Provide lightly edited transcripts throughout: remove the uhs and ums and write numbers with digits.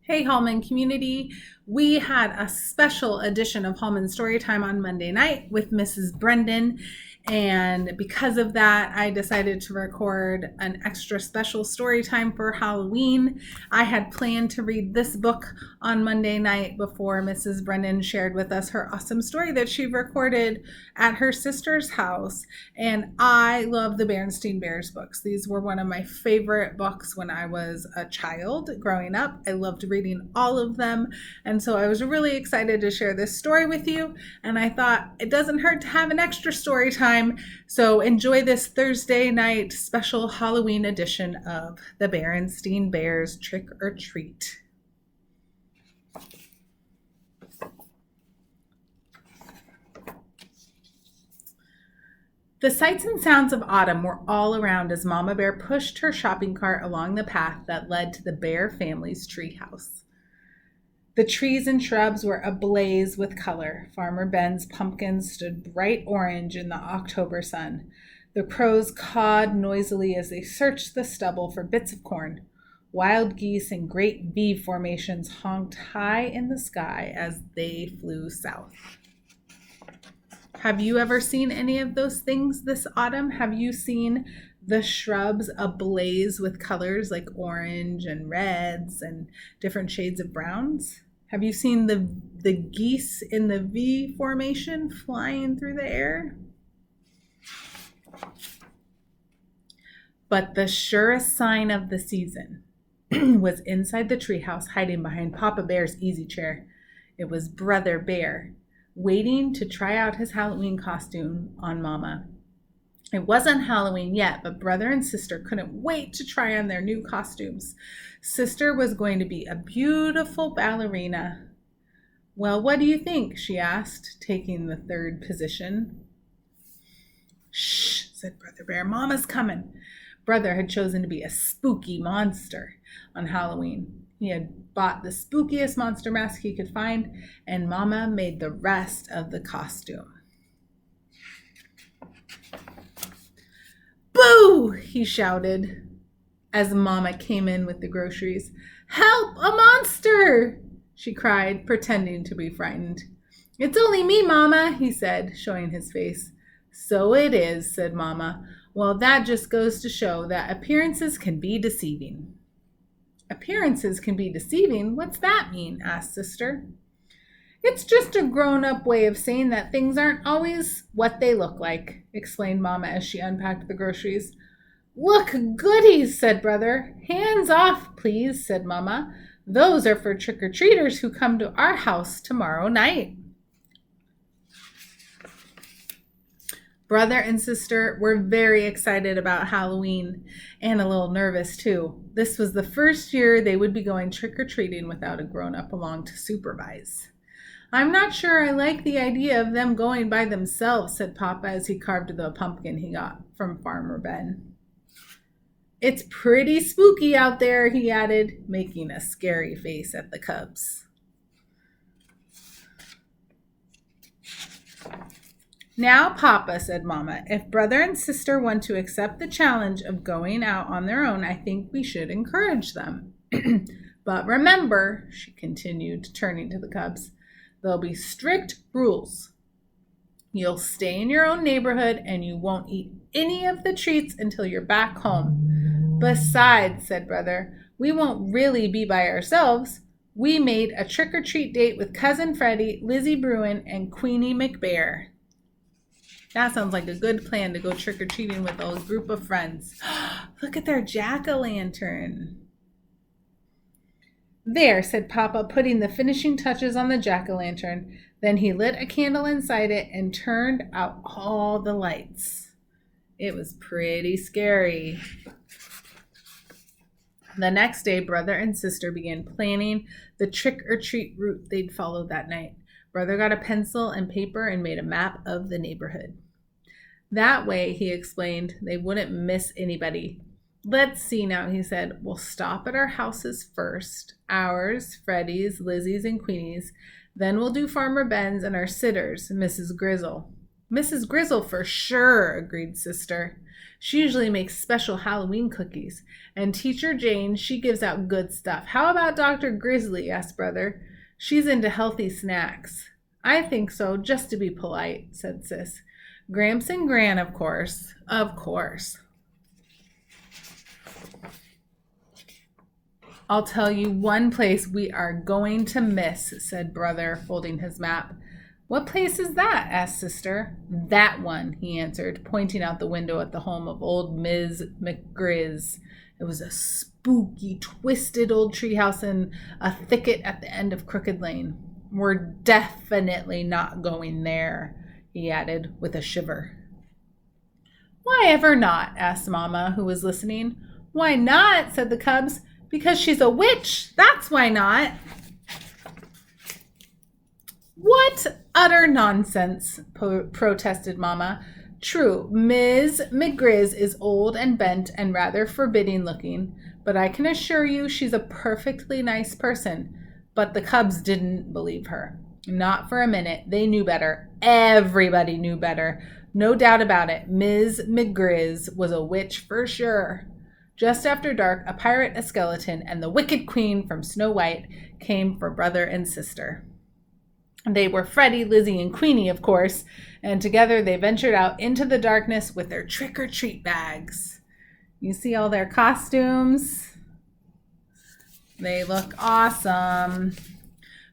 Hey, Hallman community. We had a special edition of Hallman Storytime on Monday night with Mrs. Brendan. And because of that, I decided to record an extra special story time for Halloween. I had planned to read this book on Monday night before Mrs. Brendan shared with us her awesome story that she recorded at her sister's house. And I love the Berenstein Bears books. These were one of my favorite books when I was a child growing up. I loved reading all of them. And so I was really excited to share this story with you. And I thought it doesn't hurt to have an extra story time. So enjoy this Thursday night special Halloween edition of the Berenstein Bears Trick or Treat. The sights and sounds of autumn were all around as Mama Bear pushed her shopping cart along the path that led to the Bear family's treehouse. The trees and shrubs were ablaze with color. Farmer Ben's pumpkins stood bright orange in the October sun. The crows cawed noisily as they searched the stubble for bits of corn. Wild geese in great V formations honked high in the sky as they flew south. Have you ever seen any of those things this autumn? Have you seen the shrubs ablaze with colors like orange and reds and different shades of browns? Have you seen the geese in the V formation flying through the air? But the surest sign of the season was inside the treehouse, hiding behind Papa Bear's easy chair. It was Brother Bear, waiting to try out his Halloween costume on Mama. It wasn't Halloween yet, but brother and sister couldn't wait to try on their new costumes. Sister was going to be a beautiful ballerina. Well, what do you think? She asked, taking the third position. Shh, said Brother Bear. Mama's coming. Brother had chosen to be a spooky monster on Halloween. He had bought the spookiest monster mask he could find, and Mama made the rest of the costume. Boo! He shouted as Mama came in with the groceries. Help! A monster! She cried, pretending to be frightened. It's only me, Mama, he said, showing his face. So it is, said Mama. Well, that just goes to show that appearances can be deceiving. Appearances can be deceiving? What's that mean? Asked Sister. It's just a grown-up way of saying that things aren't always what they look like, explained Mama as she unpacked the groceries. Look, goodies, said Brother. Hands off, please, said Mama. Those are for trick-or-treaters who come to our house tomorrow night. Brother and sister were very excited about Halloween and a little nervous too. This was the first year they would be going trick-or-treating without a grown-up along to supervise. I'm not sure I like the idea of them going by themselves, said Papa as he carved the pumpkin he got from Farmer Ben. It's pretty spooky out there, he added, making a scary face at the cubs. Now, Papa, said Mama, if brother and sister want to accept the challenge of going out on their own, I think we should encourage them. But remember, she continued, turning to the cubs, there'll be strict rules. You'll stay in your own neighborhood and you won't eat any of the treats until you're back home. Besides, said Brother, we won't really be by ourselves. We made a trick-or-treat date with Cousin Freddie, Lizzie Bruin, and Queenie McBear. That sounds like a good plan to go trick-or-treating with a group of friends. Look at their jack-o'-lantern. There, said Papa, putting the finishing touches on the jack-o'-lantern. Then he lit a candle inside it and turned out all the lights. It was pretty scary. The next day, brother and sister began planning the trick-or-treat route they'd follow that night. Brother got a pencil and paper and made a map of the neighborhood. That way, he explained, they wouldn't miss anybody. Let's see now, he said. We'll stop at our houses first. Ours, Freddie's, Lizzie's, and Queenie's. Then we'll do Farmer Ben's and our sitters, Mrs. Grizzle. Mrs. Grizzle for sure, agreed Sister. She usually makes special Halloween cookies. And Teacher Jane, she gives out good stuff. How about Dr. Grizzly? Asked Brother. She's into healthy snacks. I think so, just to be polite, said Sis. Gramps and Gran, of course. Of course. I'll tell you one place we are going to miss, said Brother, folding his map. What place is that? Asked Sister. That one, he answered, pointing out the window at the home of old Ms. McGriz. It was a spooky, twisted old treehouse in a thicket at the end of Crooked Lane. We're definitely not going there, he added with a shiver. Why ever not? Asked Mama, who was listening. Why not? Said the cubs. Because she's a witch. That's why not. What utter nonsense, protested Mama. True, Ms. McGriz is old and bent and rather forbidding looking, but I can assure you she's a perfectly nice person. But the cubs didn't believe her. Not for a minute. They knew better. Everybody knew better. No doubt about it. Ms. McGriz was a witch for sure. Just after dark, a pirate, a skeleton, and the Wicked Queen from Snow White came for Brother and Sister. They were Freddie, Lizzie, and Queenie, of course, and together they ventured out into the darkness with their trick-or-treat bags. You see all their costumes? They look awesome.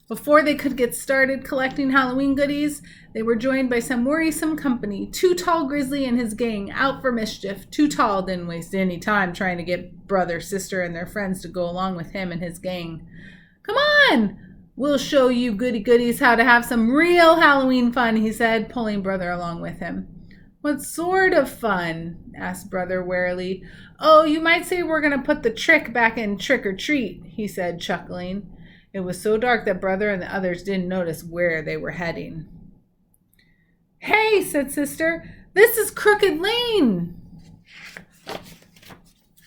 Before they could get started collecting Halloween goodies, they were joined by some worrisome company. Too Tall Grizzly and his gang out for mischief. Too Tall didn't waste any time trying to get Brother, Sister, and their friends to go along with him and his gang. Come on! We'll show you goody-goodies how to have some real Halloween fun, he said, pulling Brother along with him. What sort of fun? Asked Brother warily. Oh, you might say we're going to put the trick back in trick-or-treat, he said, chuckling. It was so dark that Brother and the others didn't notice where they were heading. Hey, said Sister, this is Crooked Lane.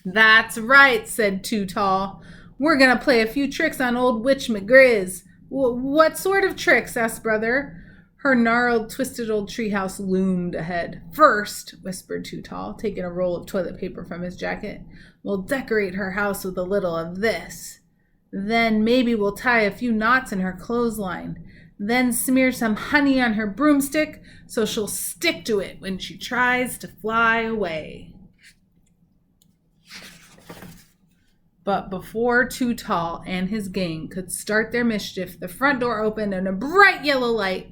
That's right, said Too Tall. We're going to play a few tricks on old Witch McGriz. What sort of tricks? Asked Brother. Her gnarled, twisted old treehouse loomed ahead. First, whispered Too Tall, taking a roll of toilet paper from his jacket, we'll decorate her house with a little of this. Then maybe we'll tie a few knots in her clothesline. Then smear some honey on her broomstick so she'll stick to it when she tries to fly away. But before Too Tall and his gang could start their mischief, the front door opened and a bright yellow light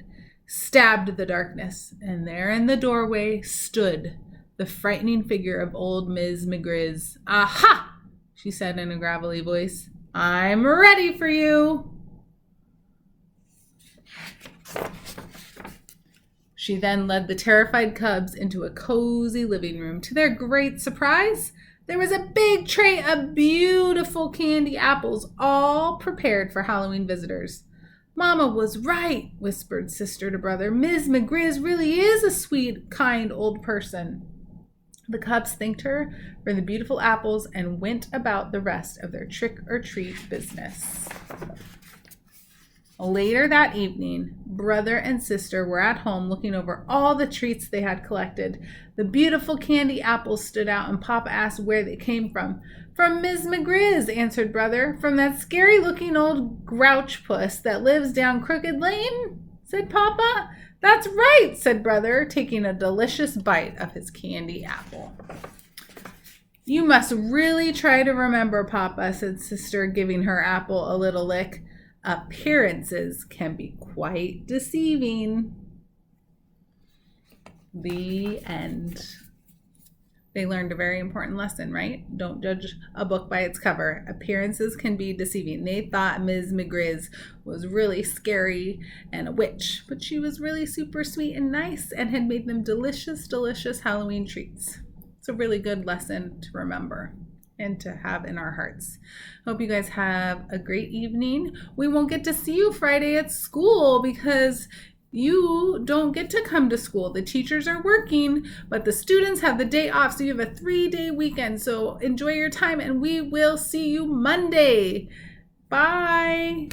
stabbed the darkness. And there in the doorway stood the frightening figure of old Ms. McGriz. Aha! She said in a gravelly voice. I'm ready for you. She then led the terrified cubs into a cozy living room. To their great surprise, there was a big tray of beautiful candy apples, all prepared for Halloween visitors. Mama was right, whispered Sister to Brother. Ms. McGriz really is a sweet, kind old person. The cubs thanked her for the beautiful apples and went about the rest of their trick-or-treat business. Later that evening, Brother and Sister were at home looking over all the treats they had collected. The beautiful candy apples stood out, and Papa asked where they came from. From Ms. McGriz, answered Brother. From that scary-looking old grouch puss that lives down Crooked Lane, said Papa. That's right, said Brother, taking a delicious bite of his candy apple. You must really try to remember, Papa, said Sister, giving her apple a little lick. Appearances can be quite deceiving. The end. They learned a very important lesson, right? Don't judge a book by its cover. Appearances can be deceiving. They thought Ms. McGriz was really scary and a witch, but she was really super sweet and nice and had made them delicious, delicious Halloween treats. It's a really good lesson to remember and to have in our hearts. Hope you guys have a great evening. We won't get to see you Friday at school because you don't get to come to school. The teachers are working, but the students have the day off. So you have a 3-day weekend. So enjoy your time and we will see you Monday. Bye.